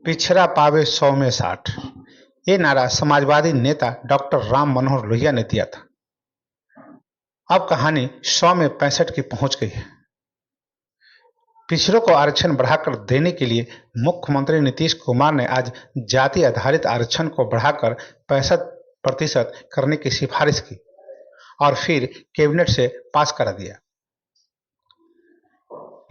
पिछड़ा पावे 100 में 60। ये नारा समाजवादी नेता डॉक्टर राम मनोहर लोहिया ने दिया था। अब कहानी 100 में 65 की पहुंच गई है। पिछड़ों को आरक्षण बढ़ाकर देने के लिए मुख्यमंत्री नीतीश कुमार ने आज जाति आधारित आरक्षण को बढ़ाकर 65% करने की सिफारिश की और फिर कैबिनेट से पास करा दिया।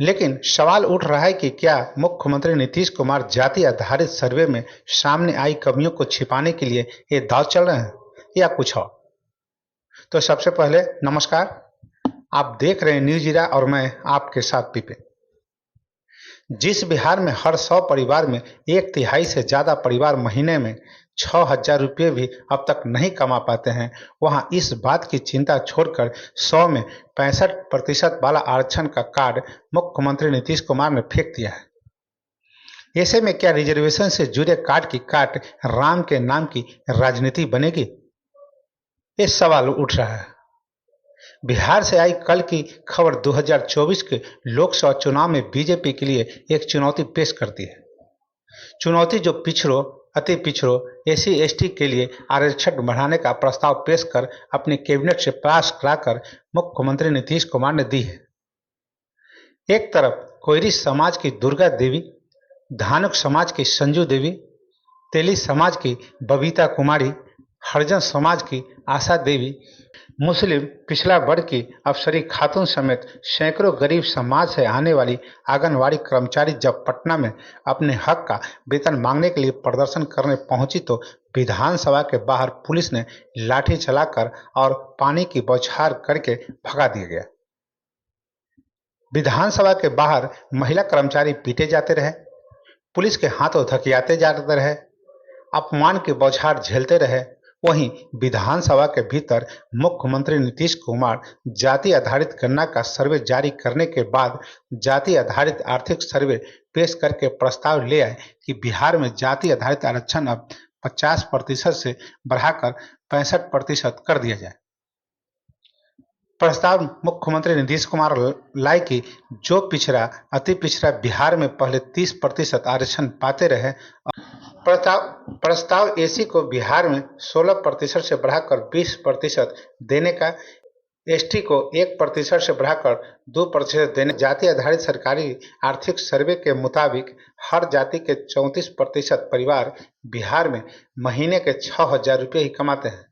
लेकिन सवाल उठ रहा है कि क्या मुख्यमंत्री नीतीश कुमार जाति आधारित सर्वे में सामने आई कमियों को छिपाने के लिए ये दांव चल रहे हैं या कुछ और। तो सबसे पहले नमस्कार, आप देख रहे हैं न्यूज इरा और मैं आपके साथ पिपिन। जिस बिहार में हर 100 परिवार में 1/3 से ज्यादा परिवार महीने में 6,000 रुपये भी अब तक नहीं कमा पाते हैं, वहां इस बात की चिंता छोड़कर 100 में 65% वाला आरक्षण का कार्ड मुख्यमंत्री नीतीश कुमार ने फेंक दिया है। ऐसे में क्या रिजर्वेशन से जुड़े कार्ड की काट राम के नाम की राजनीति बनेगी? ये सवाल उठ रहा है। बिहार से आई कल की खबर 2024 के लोकसभा चुनाव में बीजेपी के लिए एक चुनौती पेश करती है। चुनौती जो पिछड़ों, अति पिछड़ों, SC/ST के लिए आरक्षण बढ़ाने का प्रस्ताव पेश कर अपने कैबिनेट से पास कराकर मुख्यमंत्री नीतीश कुमार ने दी है। एक तरफ कोयरी समाज की दुर्गा देवी, धानुक समाज की संजू देवी, तेली समाज की बबीता कुमारी, हरिजन समाज की आशा देवी, मुस्लिम पिछड़ा वर्ग की अफसरी खातून समेत सैकड़ों गरीब समाज से आने वाली आंगनवाड़ी कर्मचारी जब पटना में अपने हक का वेतन मांगने के लिए प्रदर्शन करने पहुंची तो विधानसभा के बाहर पुलिस ने लाठी चलाकर और पानी की बौछार करके भगा दिया गया। विधानसभा के बाहर महिला कर्मचारी पीटे जाते रहे, पुलिस के हाथों धकियाते जाते रहे, अपमान की बौछार झेलते रहे। वहीं विधानसभा के भीतर मुख्यमंत्री नीतीश कुमार जाति आधारित गणना का सर्वे जारी करने के बाद जाति आधारित आर्थिक सर्वे पेश करके प्रस्ताव ले आए कि बिहार में जाति आधारित आरक्षण अब 50% से बढ़ाकर 65% कर दिया जाए। प्रस्ताव मुख्यमंत्री नीतीश कुमार लाए कि जो पिछड़ा, अति पिछड़ा बिहार में पहले 30% आरक्षण पाते रहे, प्रस्ताव SC को बिहार में 16% से बढ़ाकर 20% देने का, ST को 1% से बढ़ाकर 2% देने। जाति आधारित सरकारी आर्थिक सर्वे के मुताबिक हर जाति के 34% परिवार बिहार में महीने के 6,000 रुपये ही कमाते हैं,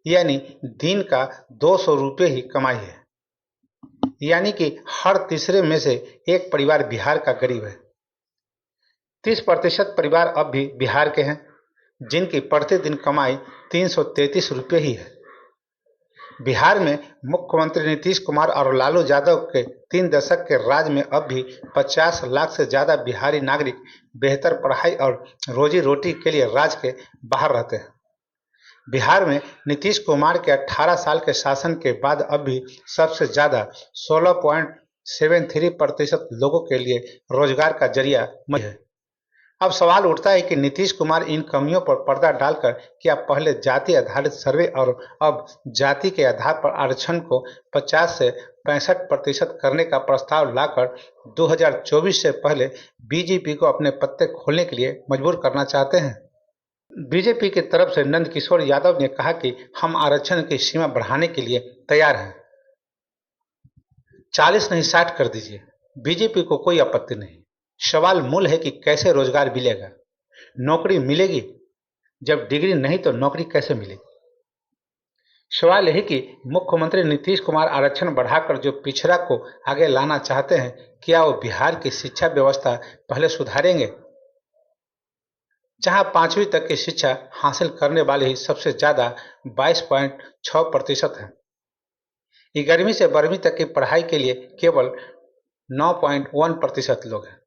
यानी दिन का 200 रुपये ही कमाई है। यानी कि हर तीसरे में से एक परिवार बिहार का गरीब है। 30% परिवार अब भी बिहार के हैं, जिनकी प्रतिदिन कमाई 333 रुपये ही है। बिहार में मुख्यमंत्री नीतीश कुमार और लालू यादव के 3 दशक के राज में अब भी 50 लाख से ज्यादा बिहारी नागरिक बेहतर पढ़ाई और रोजी रोटी के लिए राज्य के बाहर रहते हैं। बिहार में नीतीश कुमार के 18 साल के शासन के बाद अब भी सबसे ज्यादा 16.73% लोगों के लिए रोजगार का जरिया है। अब सवाल उठता है कि नीतीश कुमार इन कमियों पर पर्दा डालकर क्या पहले जाति आधारित सर्वे और अब जाति के आधार पर आरक्षण को 50 से 65% करने का प्रस्ताव लाकर 2024 से पहले बीजेपी को अपने पत्ते खोलने के लिए मजबूर करना चाहते हैं। बीजेपी की तरफ से नंद किशोर यादव ने कहा कि हम आरक्षण की सीमा बढ़ाने के लिए तैयार हैं, 40 नहीं 60 कर दीजिए, बीजेपी को कोई आपत्ति नहीं। सवाल मूल है कि कैसे रोजगार मिलेगा, नौकरी मिलेगी? जब डिग्री नहीं तो नौकरी कैसे मिलेगी? सवाल यही कि मुख्यमंत्री नीतीश कुमार आरक्षण बढ़ाकर जो पिछड़ा को आगे लाना चाहते हैं, क्या वो बिहार की शिक्षा व्यवस्था पहले सुधारेंगे, जहां 5वीं तक की शिक्षा हासिल करने वाले ही सबसे ज्यादा 22.6% है। 11वीं से 12वीं तक की पढ़ाई के लिए केवल 9.1% लोग हैं।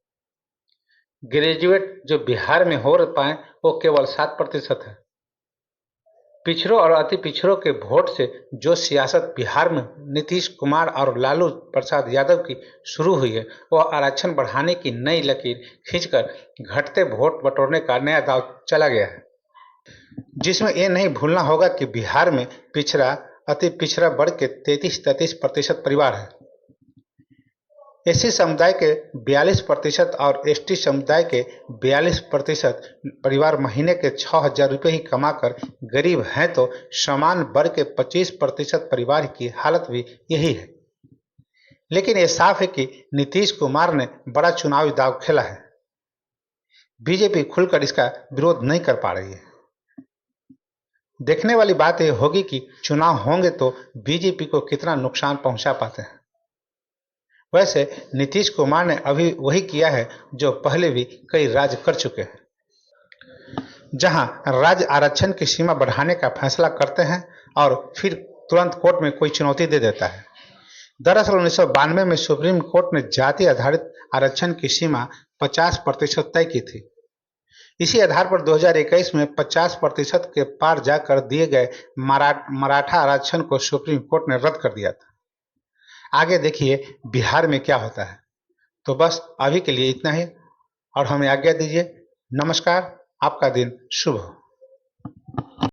ग्रेजुएट जो बिहार में हो पाए वो केवल 7% है। पिछड़ों और अति पिछड़ों के वोट से जो सियासत बिहार में नीतीश कुमार और लालू प्रसाद यादव की शुरू हुई है, वह आरक्षण बढ़ाने की नई लकीर खींचकर घटते वोट बटोरने का नया दांव चला गया है, जिसमें यह नहीं भूलना होगा कि बिहार में पिछड़ा, अति पिछड़ा वर्ग के 33% परिवार है। एससी समुदाय के 42% और एसटी समुदाय के 42% परिवार महीने के 6,000 रुपये ही कमाकर गरीब हैं, तो समान वर्ग के 25% परिवार की हालत भी यही है। लेकिन यह साफ है कि नीतीश कुमार ने बड़ा चुनावी दांव खेला है। बीजेपी खुलकर इसका विरोध नहीं कर पा रही है। देखने वाली बात यह होगी कि चुनाव होंगे तो बीजेपी को कितना नुकसान पहुंचा पाते हैं। वैसे नीतीश कुमार ने अभी वही किया है जो पहले भी कई राज्य कर चुके हैं, जहां राज्य आरक्षण की सीमा बढ़ाने का फैसला करते हैं और फिर तुरंत कोर्ट में कोई चुनौती दे देता है। दरअसल 1992 में सुप्रीम कोर्ट ने जाति आधारित आरक्षण की सीमा 50% तय की थी। इसी आधार पर 2021 में 50% के पार जाकर दिए गए मराठा आरक्षण को सुप्रीम कोर्ट ने रद्द कर दिया था। आगे देखिए बिहार में क्या होता है। तो बस अभी के लिए इतना ही और हमें आज्ञा दीजिए। नमस्कार, आपका दिन शुभ हो।